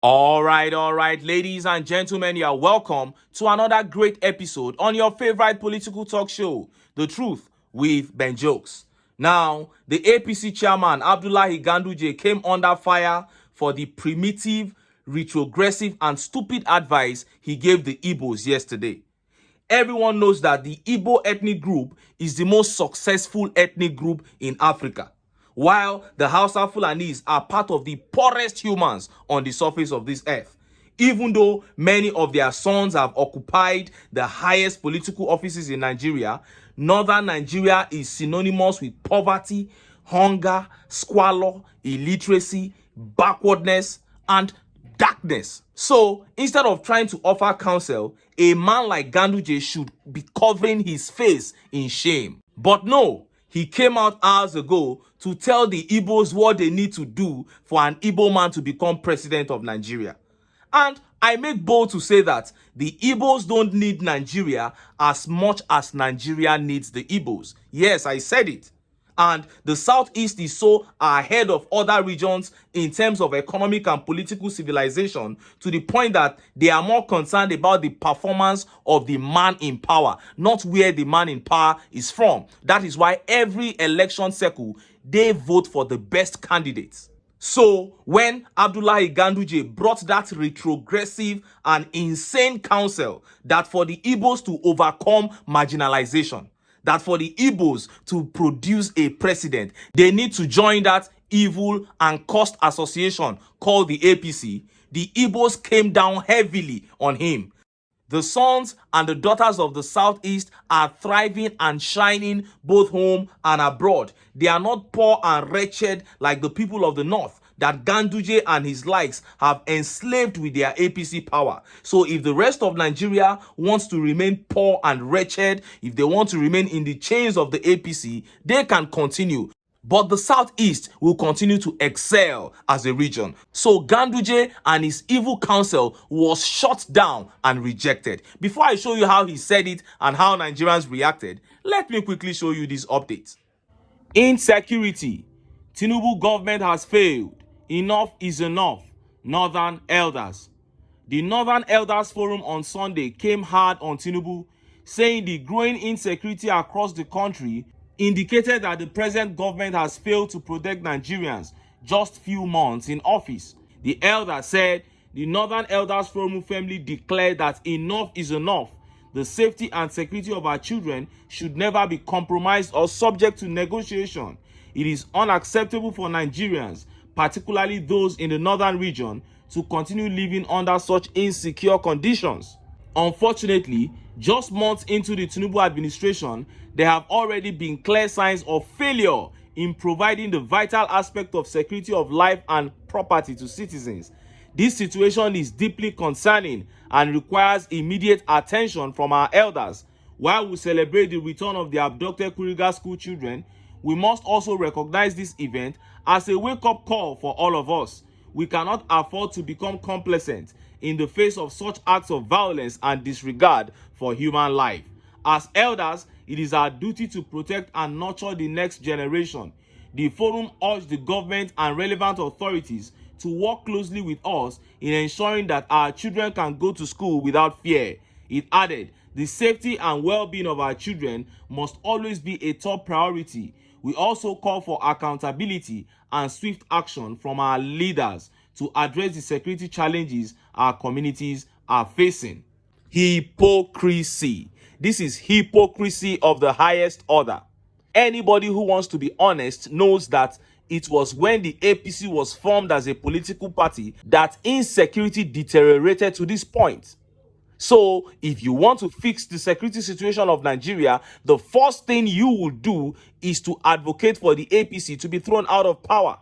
All right, ladies and gentlemen, you are welcome to another great episode on your favorite political talk show, The Truth with Ben Jokes. Now, the APC chairman, Abdullahi Ganduje, came under fire for the primitive, retrogressive, and stupid advice he gave the IGBOS yesterday. Everyone knows that the Igbo ethnic group is the most successful ethnic group in Africa, while the Hausa Fulanis are part of the poorest humans on the surface of this earth. Even though many of their sons have occupied the highest political offices in Nigeria, northern Nigeria is synonymous with poverty, hunger, squalor, illiteracy, backwardness, and darkness. So instead of trying to offer counsel, a man like Ganduje should be covering his face in shame. But no, he came out hours ago to tell the Igbos what they need to do for an Igbo man to become president of Nigeria. And I make bold to say that the Igbos don't need Nigeria as much as Nigeria needs the Igbos. Yes, I said it. And the Southeast is so ahead of other regions in terms of economic and political civilization to the point that they are more concerned about the performance of the man in power, not where the man in power is from. That is why every election cycle, they vote for the best candidates. So when Abdullahi Ganduje brought that retrogressive and insane counsel that for the Igbos to overcome marginalization, that for the Igbos to produce a president, they need to join that evil and cursed association called the APC, the Igbos came down heavily on him. The sons and the daughters of the Southeast are thriving and shining both home and abroad. They are not poor and wretched like the people of the North that Ganduje and his likes have enslaved with their APC power. So if the rest of Nigeria wants to remain poor and wretched, if they want to remain in the chains of the APC, they can continue. But the Southeast will continue to excel as a region. So Ganduje and his evil counsel was shut down and rejected. Before I show you how he said it and how Nigerians reacted, let me quickly show you this update. Insecurity. TINUBU government has failed. Enough is enough. Northern Elders. The Northern Elders Forum on Sunday came hard on TINUBU, saying the growing insecurity across the country indicated that the present government has failed to protect Nigerians just few months in office. The elder said the Northern Elders Forum family declared that enough is enough. The safety and security of our children should never be compromised or subject to negotiation. It is unacceptable for Nigerians, particularly those in the northern region, to continue living under such insecure conditions. Unfortunately, just months into the TINUBU administration, there have already been clear signs of failure in providing the vital aspect of security of life and property to citizens. This situation is deeply concerning and requires immediate attention from our elders. While we celebrate the return of the abducted Kuriga school children, we must also recognize this event as a wake-up call for all of us. We cannot afford to become complacent in the face of such acts of violence and disregard for human life. As elders, it is our duty to protect and nurture the next generation. The forum urged the government and relevant authorities to work closely with us in ensuring that our children can go to school without fear. It added, the safety and well-being of our children must always be a top priority. We also call for accountability and swift action from our leaders to address the security challenges our communities are facing. Hypocrisy. This is hypocrisy of the highest order. Anybody who wants to be honest knows that it was when the APC was formed as a political party that insecurity deteriorated to this point. So, if you want to fix the security situation of Nigeria, the first thing you will do is to advocate for the APC to be thrown out of power.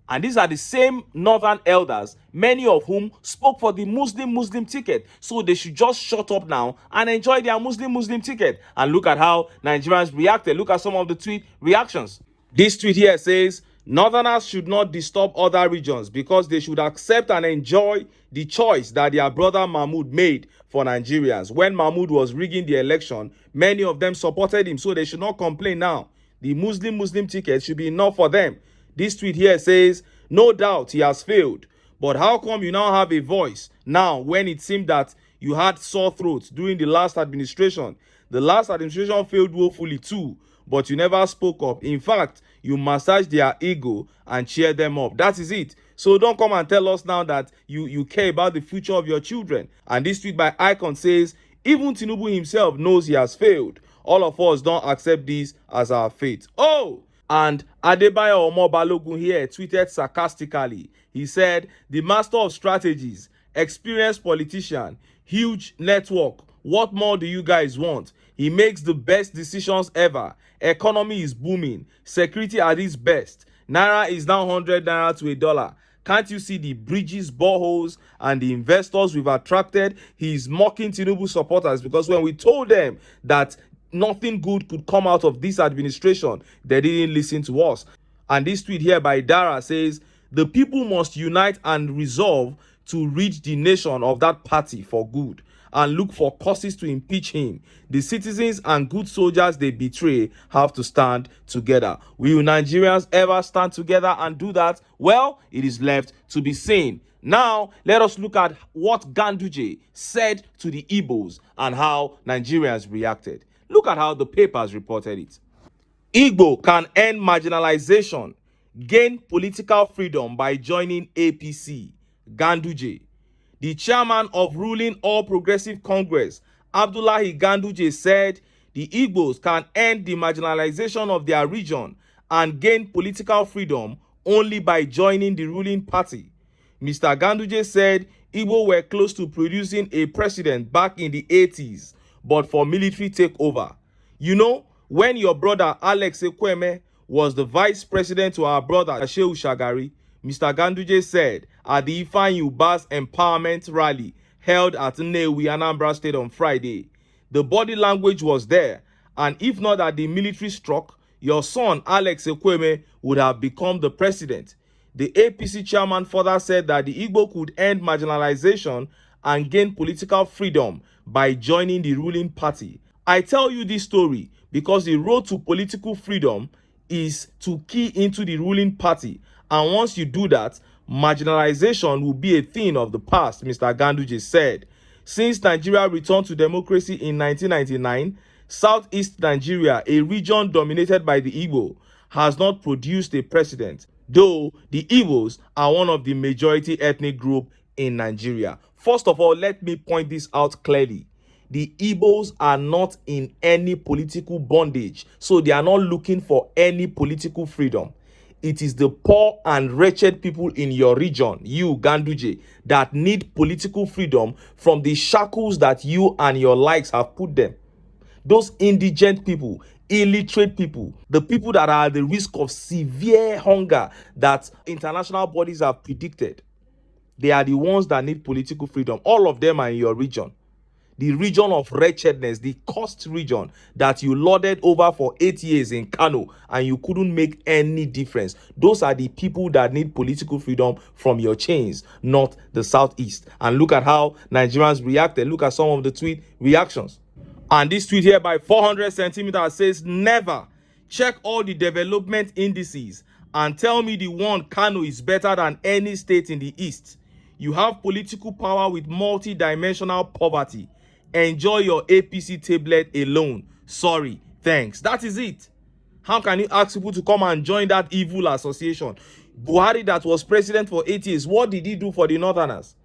And these are the same northern elders, many of whom spoke for the Muslim ticket. So they should just shut up now and enjoy their Muslim ticket. And look at how Nigerians reacted. Look at some of the tweet reactions. This tweet here says, Northerners should not disturb other regions because they should accept and enjoy the choice that their brother Mahmoud made for Nigerians. When Mahmoud was rigging the election, many of them supported him, so they should not complain now. The Muslim ticket should be enough for them. This tweet here says, no doubt he has failed, But how come you now have a voice now when it seemed that you had sore throats during the last administration? The last administration failed woefully too, but you never spoke up. In fact, you massaged their ego and cheered them up. That is it. So don't come and tell us now that you care about the future of your children. And this tweet by Icon says, even TINUBU himself knows he has failed. All of us don't accept this as our fate. Oh! And Adebayo Omobalogun here tweeted sarcastically. He said, the master of strategies, experienced politician, huge network. What more do you guys want? He makes the best decisions ever. Economy is booming. Security at its best. Naira is now 100 naira to $1. Can't you see the bridges, boreholes, and the investors we've attracted? He's mocking TINUBU supporters because when we told them that nothing good could come out of this administration, they didn't listen to us. And this tweet here by Dara says, the people must unite and resolve to rid the nation of that party for good and look for causes to impeach him. The citizens and good soldiers they betray have to stand together. Will Nigerians ever stand together and do that? Well, it is left to be seen. Now, let us look at what Ganduje said to the Igbos and how Nigerians reacted. Look at how the papers reported it. Igbo can end marginalization, gain political freedom by joining APC. Ganduje. The chairman of ruling All Progressive Congress, Abdullahi Ganduje, said the Igbos can end the marginalization of their region and gain political freedom only by joining the ruling party. Mr. Ganduje said Igbo were close to producing a president back in the 80s, but for military takeover. You know, when your brother Alex Ekweme was the vice president to our brother Shehu Shagari, Mr. Ganduje said at the Ifeanyi Ubah's empowerment rally held at Nnewi, Anambra State on Friday, the body language was there, and if not that the military struck, your son Alex Ekweme would have become the president. The APC chairman further said that the Igbo could end marginalization and gain political freedom by joining the ruling party. I tell you this story because the road to political freedom is to key into the ruling party, and once you do that, marginalization will be a thing of the past, Mr. Ganduje said. Since Nigeria returned to democracy in 1999, Southeast Nigeria, a region dominated by the Igbo, has not produced a president, though the Igbos are one of the majority ethnic group in Nigeria. First of all, let me point this out clearly. The Igbos are not in any political bondage, so they are not looking for any political freedom. It is the poor and wretched people in your region, you Ganduje, that need political freedom from the shackles that you and your likes have put them. Those indigent people, illiterate people, the people that are at the risk of severe hunger that international bodies have predicted, they are the ones that need political freedom. All of them are in your region. The region of wretchedness, the cost region that you lorded over for 8 years in Kano and you couldn't make any difference. Those are the people that need political freedom from your chains, not the Southeast. And look at how Nigerians reacted. Look at some of the tweet reactions. And this tweet here by 400 centimeters says, never. Check all the development indices and tell me the one Kano is better than any state in the East. You have political power with multi-dimensional poverty. Enjoy your APC tablet alone. Sorry, thanks. That is it. How can you ask people to come and join that evil association? Buhari, that was president for 8 years, what did he do for the Northerners?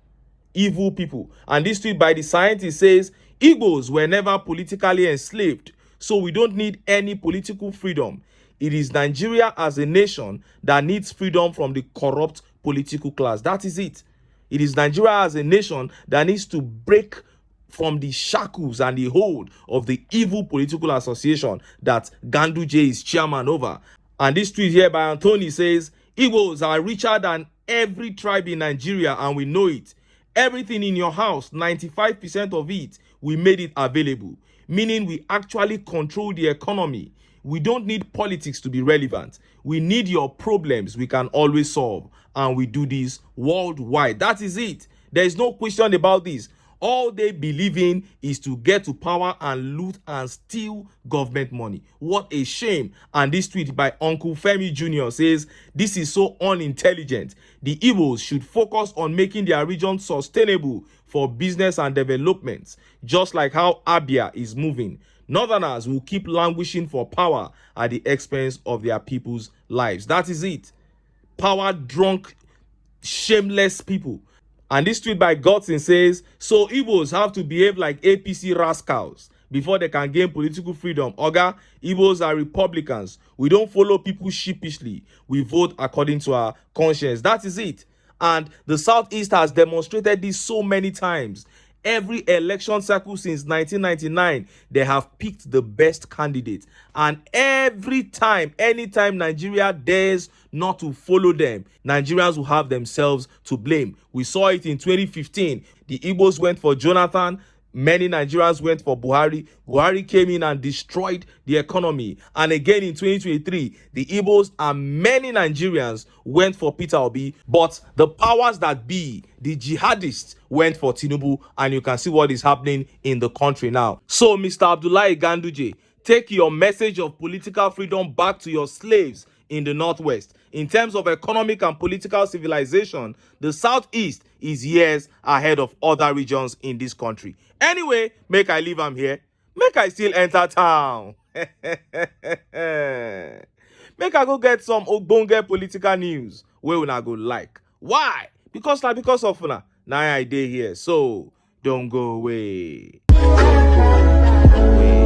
Evil people. And this tweet by the scientist says, Igbos were never politically enslaved, so we don't need any political freedom. It is Nigeria as a nation that needs freedom from the corrupt political class. That is it. It is Nigeria as a nation that needs to break from the shackles and the hold of the evil political association that Ganduje is chairman over. And this tweet here by Anthony says, Igbos are richer than every tribe in Nigeria and we know it. Everything in your house, 95% of it, we made it available. Meaning we actually control the economy. We don't need politics to be relevant. We need your problems we can always solve. And we do this worldwide. That is it. There is no question about this. All they believe in is to get to power and loot and steal government money. What a shame. And this tweet by Uncle Femi Jr. says, this is so unintelligent. The Igbos should focus on making their region sustainable for business and development, just like how Abia is moving. Northerners will keep languishing for power at the expense of their people's lives. That is it. Power drunk, shameless people. And this tweet by Godson says, so Igbos have to behave like APC rascals before they can gain political freedom. Oga, Igbos are Republicans. We don't follow people sheepishly. We vote according to our conscience. That is it. And the Southeast has demonstrated this so many times. Every election cycle since 1999, they have picked the best candidate. And every time, anytime Nigeria dares not to follow them, Nigerians will have themselves to blame. We saw it in 2015. The Igbos went for Jonathan. Many Nigerians went for Buhari. Buhari came in and destroyed the economy. And again in 2023, the Igbos and many Nigerians went for Peter Obi. But the powers that be, the jihadists, went for TINUBU. And you can see what is happening in the country now. So, Mr. Abdullahi Ganduje, take your message of political freedom back to your slaves in the Northwest. In terms of economic and political civilization, the Southeast is years ahead of other regions in this country. Anyway, make I leave am here. Make I still enter town. Make I go get some ogbonge political news wey una go like. Why? Because of una. Now I dey here. So, don't go away. Don't go away.